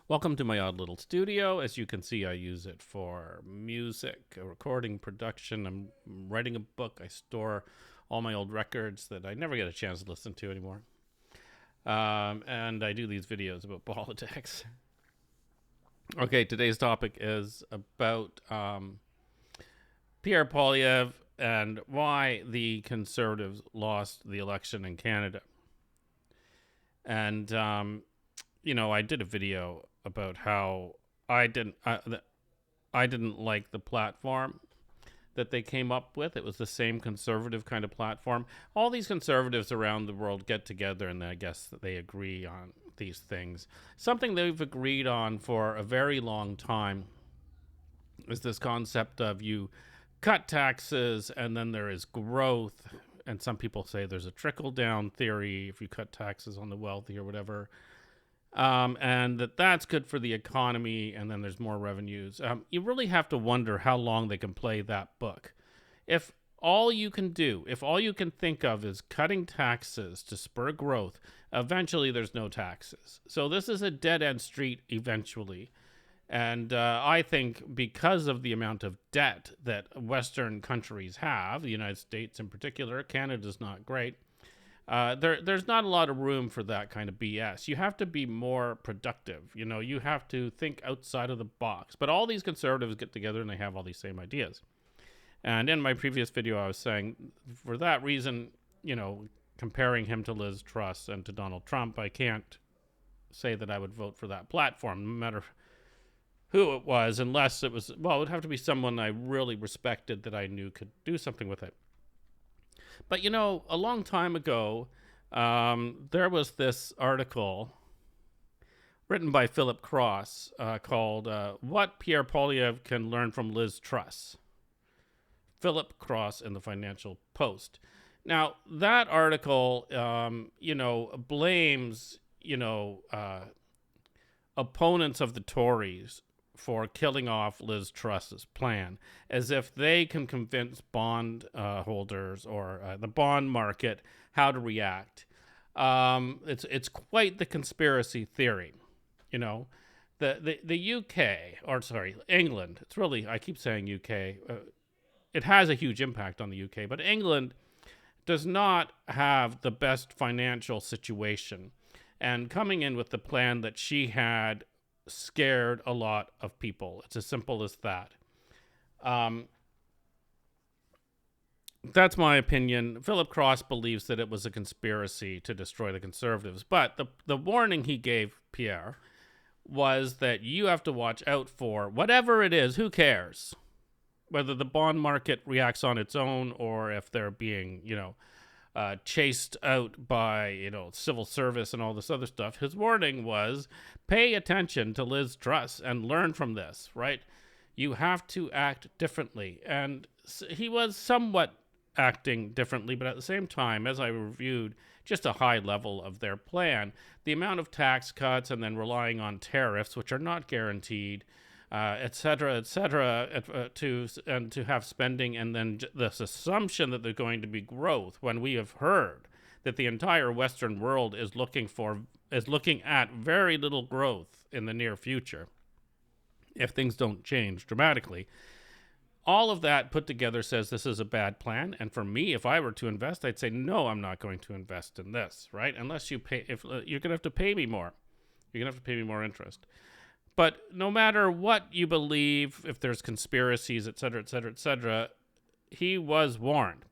Welcome to my odd little studio. As you can see, I use it for music, recording, production. I'm writing a book. I store all my old records that I never get a chance to listen to anymore. And I do these videos about politics. Okay, today's topic is about Pierre Poilievre and why the Conservatives lost the election in Canada. And I did a video about how I didn't like the platform that they came up with. It was the same conservative kind of platform. All these conservatives around the world get together and I guess they agree on these things. Something they've agreed on for a very long time is this concept of you cut taxes and then there is growth. And some people say there's a trickle down theory if you cut taxes on the wealthy or whatever. And that's good for the economy, and then there's more revenues. You really have to wonder how long they can play that book. If all you can think of is cutting taxes to spur growth, eventually there's no taxes. So this is a dead-end street eventually. And I think because of the amount of debt that Western countries have, the United States in particular, Canada's not great, there's not a lot of room for that kind of BS. You have to be more productive. You have to think outside of the box. But all these conservatives get together and they have all these same ideas. And in my previous video, I was saying for that reason, comparing him to Liz Truss and to Donald Trump, I can't say that I would vote for that platform, no matter who it was, unless it would have to be someone I really respected that I knew could do something with it. But, a long time ago, there was this article written by Philip Cross called What Pierre Poilievre Can Learn from Liz Truss. Philip Cross in the Financial Post. Now, that article, blames, opponents of the Tories for killing off Liz Truss's plan, as if they can convince bond holders or the bond market how to react. It's quite the conspiracy theory, The England. It's really, I keep saying UK. It has a huge impact on the UK, but England does not have the best financial situation, and coming in with the plan that she had scared a lot of people. It's as simple as that. That's my opinion. Philip Cross believes that it was a conspiracy to destroy the Conservatives, but the warning he gave Pierre was that you have to watch out for whatever it is. Who cares whether the bond market reacts on its own or if they're being chased out by, civil service and all this other stuff. His warning was, pay attention to Liz Truss and learn from this, right? You have to act differently. And he was somewhat acting differently, but at the same time, as I reviewed just a high level of their plan, the amount of tax cuts and then relying on tariffs, which are not guaranteed, et cetera, to have spending, and then this assumption that there's going to be growth when we have heard that the entire Western world is looking at very little growth in the near future if things don't change dramatically. All of that put together says this is a bad plan. And for me, if I were to invest, I'd say, no, I'm not going to invest in this, right? Unless you pay, if you're going to have to pay me more. You're going to have to pay me more interest. But no matter what you believe, if there's conspiracies, et cetera, he was warned.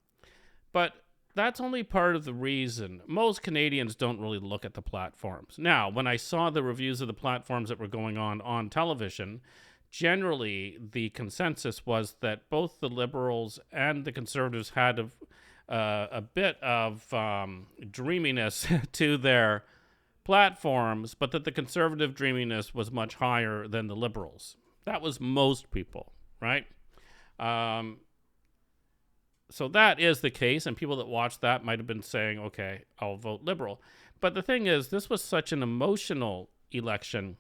But that's only part of the reason. Most Canadians don't really look at the platforms. Now, when I saw the reviews of the platforms that were going on television, generally the consensus was that both the Liberals and the Conservatives had a bit of dreaminess to their platforms, but that the conservative dreaminess was much higher than the Liberals. That was most people, right? So that is the case, and people that watched that might have been saying, okay, I'll vote Liberal. But the thing is, this was such an emotional election.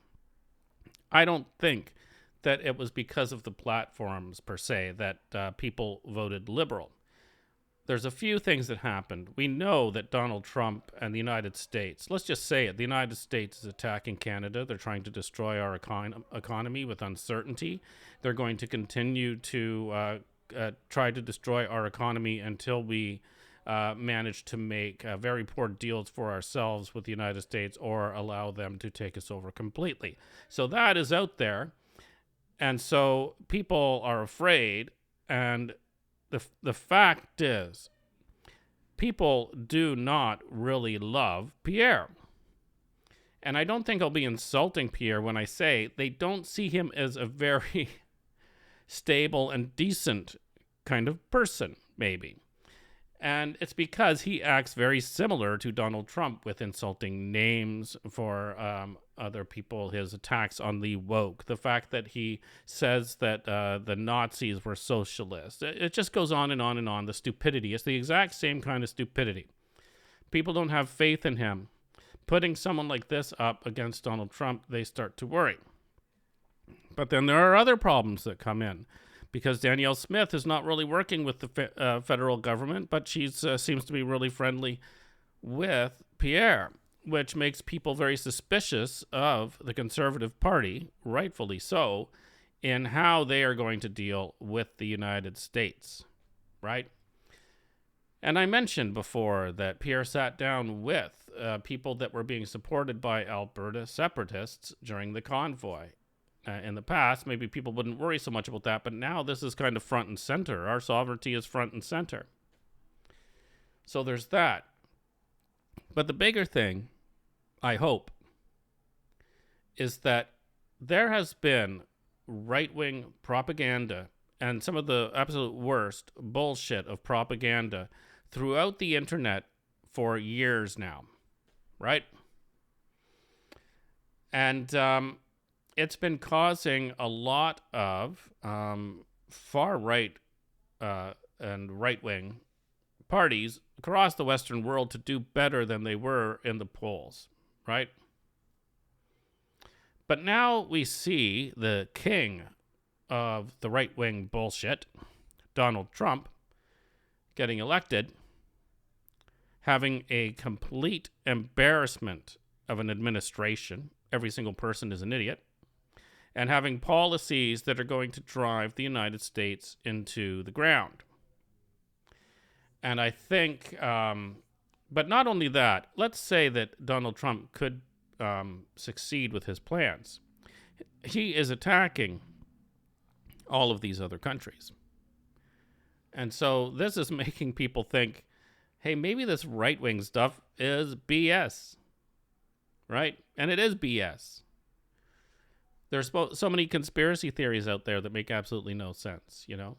I don't think that it was because of the platforms per se that people voted Liberal. there's a few things that happened. We know that Donald Trump and the United States, let's just say it, the United States is attacking Canada. They're trying to destroy our economy with uncertainty. They're going to continue to try to destroy our economy until we manage to make very poor deals for ourselves with the United States or allow them to take us over completely. So that is out there. And so people are afraid, and the fact is, people do not really love Pierre. And I don't think I'll be insulting Pierre when I say they don't see him as a very stable and decent kind of person, maybe. And it's because he acts very similar to Donald Trump with insulting names for other people, his attacks on the woke, the fact that he says that the Nazis were socialists. It just goes on and on and on, the stupidity. It's the exact same kind of stupidity. People don't have faith in him. Putting someone like this up against Donald Trump, they start to worry. But then there are other problems that come in, because Danielle Smith is not really working with the federal government, but she seems to be really friendly with Pierre, which makes people very suspicious of the Conservative Party, rightfully so, in how they are going to deal with the United States, right? And I mentioned before that Pierre sat down with people that were being supported by Alberta separatists during the convoy. In the past, maybe people wouldn't worry so much about that, but now this is kind of front and center. Our sovereignty is front and center. So there's that. But the bigger thing, I hope, is that there has been right-wing propaganda and some of the absolute worst bullshit of propaganda throughout the internet for years now, right? And it's been causing a lot of far-right and right-wing parties across the Western world to do better than they were in the polls, right? But now we see the king of the right-wing bullshit, Donald Trump, getting elected, having a complete embarrassment of an administration. Every single person is an idiot. And having policies that are going to drive the United States into the ground. And I think, but not only that, let's say that Donald Trump could succeed with his plans. He is attacking all of these other countries. And so this is making people think, hey, maybe this right-wing stuff is BS, right? And it is BS. There's so many conspiracy theories out there that make absolutely no sense, you know?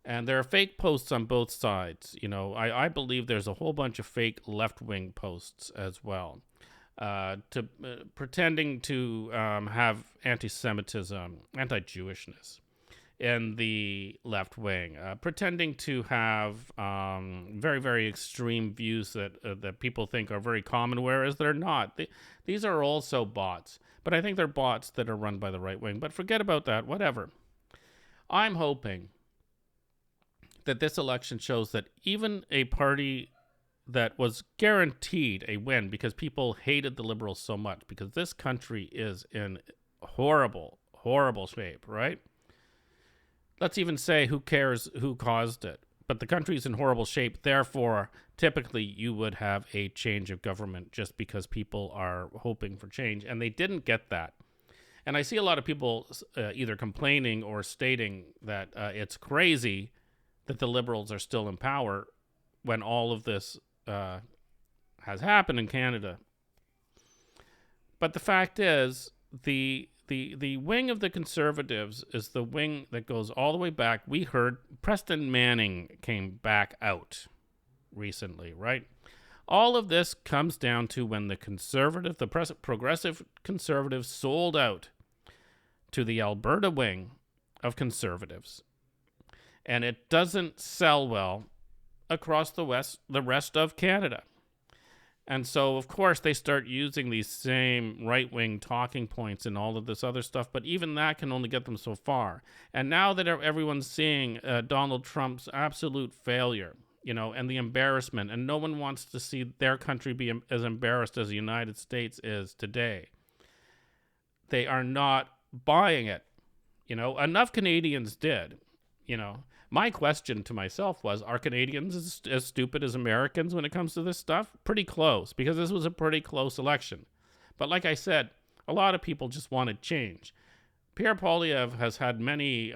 And there are fake posts on both sides. You know, I believe there's a whole bunch of fake left-wing posts as well, pretending to have anti-Semitism, anti-Jewishness in the left wing, pretending to have very, very extreme views that people think are very common, whereas they're not. These are also bots. But I think they're bots that are run by the right wing. But forget about that, whatever. I'm hoping that this election shows that even a party that was guaranteed a win because people hated the Liberals so much, because this country is in horrible, horrible shape, right? Let's even say who cares who caused it. But the country's in horrible shape. Therefore, typically you would have a change of government just because people are hoping for change. And they didn't get that. And I see a lot of people either complaining or stating that it's crazy that the Liberals are still in power when all of this has happened in Canada. But the fact is, the wing of the Conservatives is the wing that goes all the way back. We heard Preston Manning came back out recently, right? All of this comes down to when the progressive Conservatives sold out to the Alberta wing of Conservatives. And it doesn't sell well across the rest of Canada. And so, of course, they start using these same right-wing talking points and all of this other stuff, but even that can only get them so far. And now that everyone's seeing Donald Trump's absolute failure, and the embarrassment, and no one wants to see their country be as embarrassed as the United States is today, they are not buying it. Enough Canadians did. My question to myself was, are Canadians as stupid as Americans when it comes to this stuff? Pretty close, because this was a pretty close election. But like I said, a lot of people just wanted change. Pierre Poilievre has had many,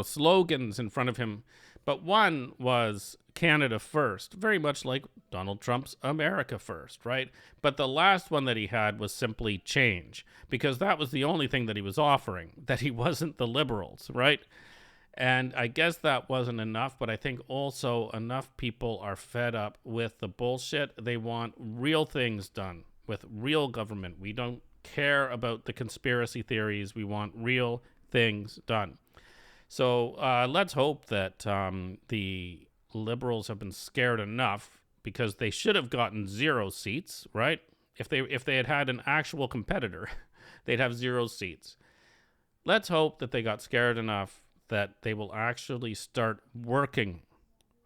slogans in front of him, but one was Canada first, very much like Donald Trump's America first, right? But the last one that he had was simply change, because that was the only thing that he was offering, that he wasn't the Liberals, right? And I guess that wasn't enough, but I think also enough people are fed up with the bullshit. They want real things done with real government. We don't care about the conspiracy theories. We want real things done. So let's hope that the Liberals have been scared enough, because they should have gotten 0 seats, right? If they had an actual competitor, they'd have 0 seats. Let's hope that they got scared enough that they will actually start working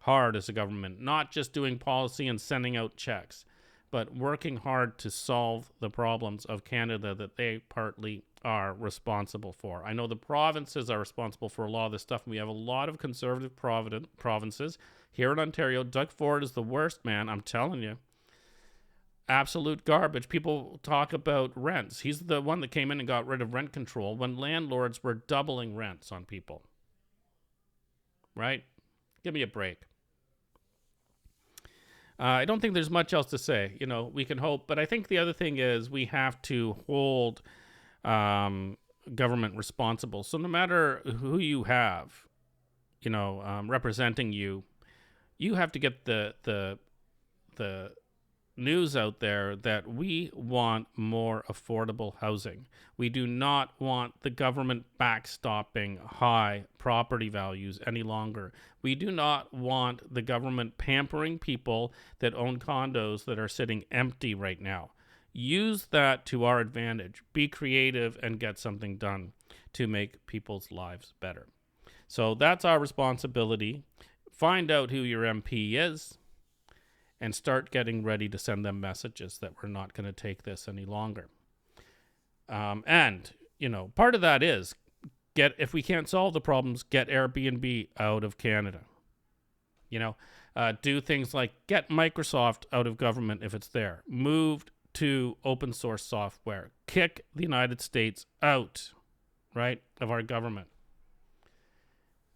hard as a government, not just doing policy and sending out checks, but working hard to solve the problems of Canada that they partly are responsible for. I know the provinces are responsible for a lot of this stuff, and we have a lot of conservative provinces. Here in Ontario, Doug Ford is the worst, man, I'm telling you. Absolute garbage. People talk about rents. He's the one that came in and got rid of rent control when landlords were doubling rents on people. Right? Give me a break. I don't think there's much else to say. We can hope. But I think the other thing is we have to hold government responsible. So no matter who you have, representing you, you have to get the news out there that we want more affordable housing. We do not want the government backstopping high property values any longer. We do not want the government pampering people that own condos that are sitting empty right now. Use that to our advantage. Be creative and get something done to make people's lives better. So that's our responsibility. Find out who your MP is, and start getting ready to send them messages that we're not going to take this any longer. And part of that is, if we can't solve the problems, get Airbnb out of Canada. Do things like get Microsoft out of government if it's there. Move to open source software. Kick the United States out, right, of our government.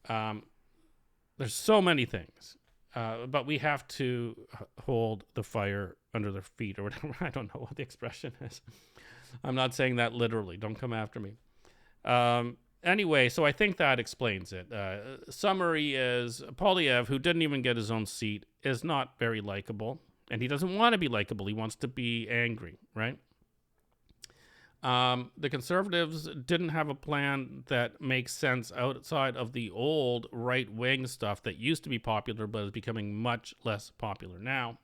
There's so many things. But we have to hold the fire under their feet, or whatever. I don't know what the expression is. I'm not saying that literally. Don't come after me. Anyway, so I think that explains it. Summary is Poilievre, who didn't even get his own seat, is not very likable. And he doesn't want to be likable. He wants to be angry, right? The Conservatives didn't have a plan that makes sense outside of the old right-wing stuff that used to be popular but is becoming much less popular now.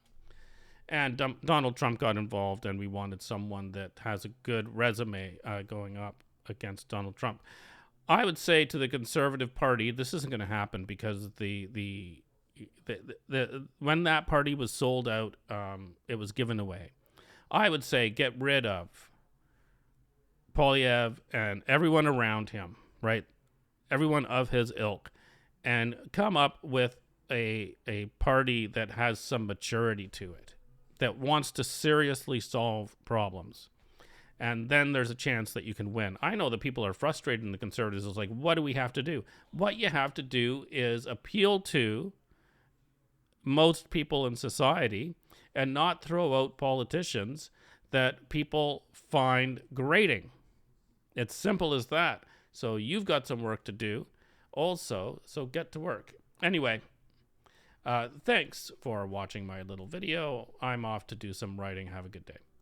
And Donald Trump got involved, and we wanted someone that has a good resume going up against Donald Trump. I would say to the Conservative Party, this isn't going to happen, because the when that party was sold out, it was given away. I would say get rid of Poilievre and everyone around him, right? Everyone of his ilk, and come up with a party that has some maturity to it, that wants to seriously solve problems. And then there's a chance that you can win. I know that people are frustrated in the Conservatives. It's like, what do we have to do? What you have to do is appeal to most people in society and not throw out politicians that people find grating. It's simple as that. So you've got some work to do also, so get to work. Anyway, thanks for watching my little video. I'm off to do some writing. Have a good day.